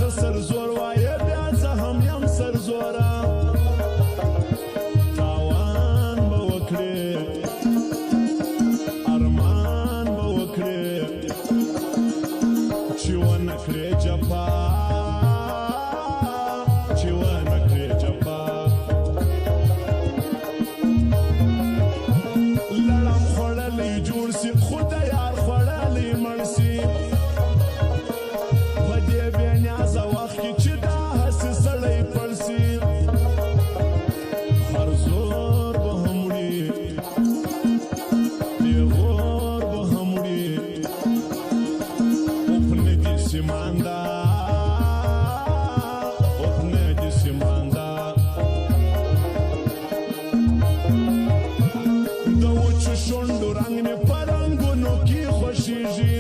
ته سرزور وایې بیا زه هم یم سرزوره تاوان به وکړې ارمان به وکړې چې ونه کړې جفا چې ونه کړې جفا لړم خوړلی جوړ سي خو د یار خوړلی مړ سي په دې بې نیازه وخت کې چې دا هسې سړی پړ سي هر زور به هم وړي پیغور به هم وړي اوپنه دې سیمانده اوپنه دې سیمانده د وچو شونډو رنګ مې په رنګونو کې خوښېږي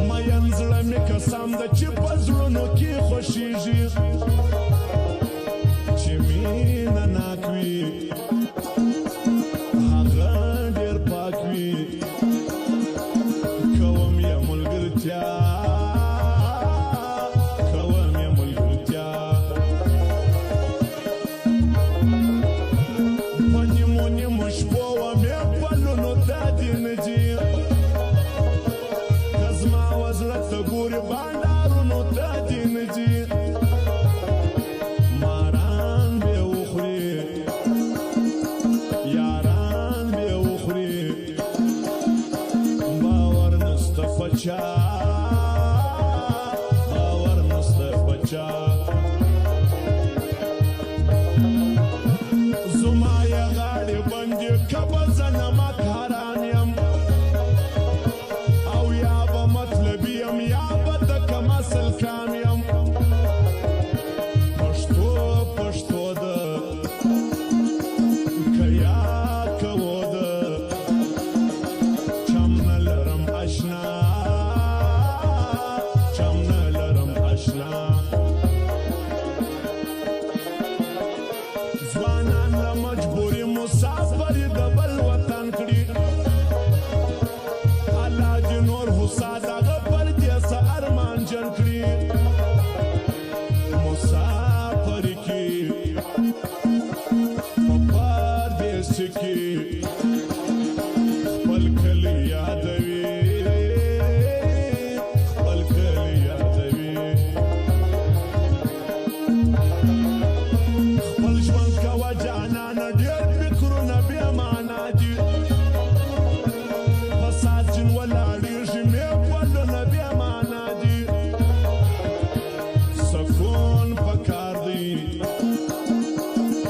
مین زړه مې قسم ده چې په زړونو کې خوښېږي چې مینه ناک وي هغه ډېر پاک وي کوم یې ملګرتیا کوم یې ملګرتیا په نیمو نیمو شپو ومې پلونو ته دې نه ځي که زما وزړه ته ګورې بانډارونو ته دې نه ځي ماران بې وخوري یاران بې وخوري باور نسته په چا باور نسته په چا زما یې غاړې بندې که به زه نمک حرام یم او یا به مطلبي یم یا به د کم اصل کام یم پښتو پښتو ده که یاد کوو ده چم نه لرم اشنا چم نه لرم اشنا ځوانان له مجبوري مسافر د بل وطن کړي الله دې نور هوسا دغه پر دې څه ارمان جن کړي مسافر کې په پردیس کې خپل کلی یادوي خپل کلی یادوي خپل ژوند کوه جانانه ډېر فکرونه بې معنا دي په سات جن ولاړېږي مې پلونه بې معنا دي سکون پکار دی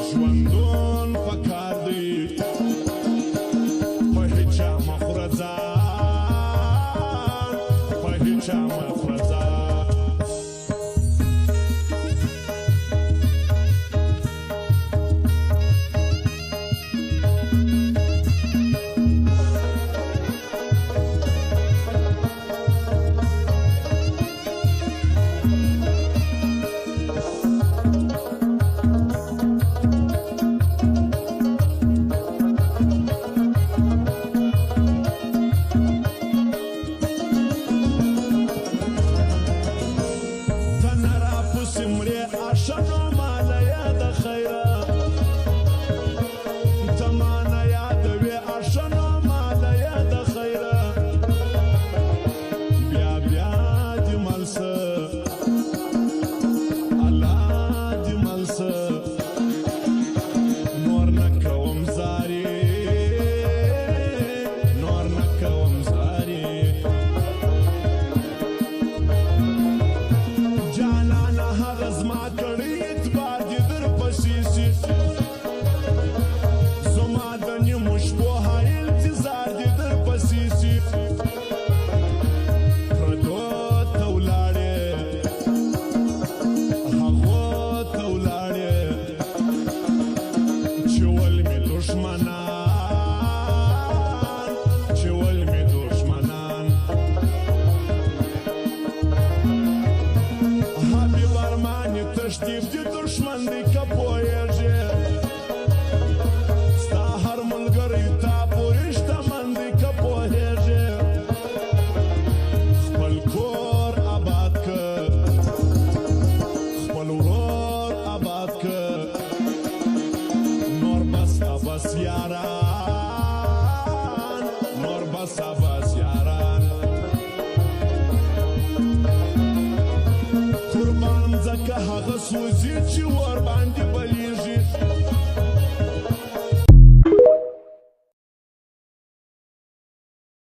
ژوندون پکار دی په هیچا مه خوره ځان په هیچا مه خوره ځان جانانه هغه زما کړی هغه سوځي چې ور باندې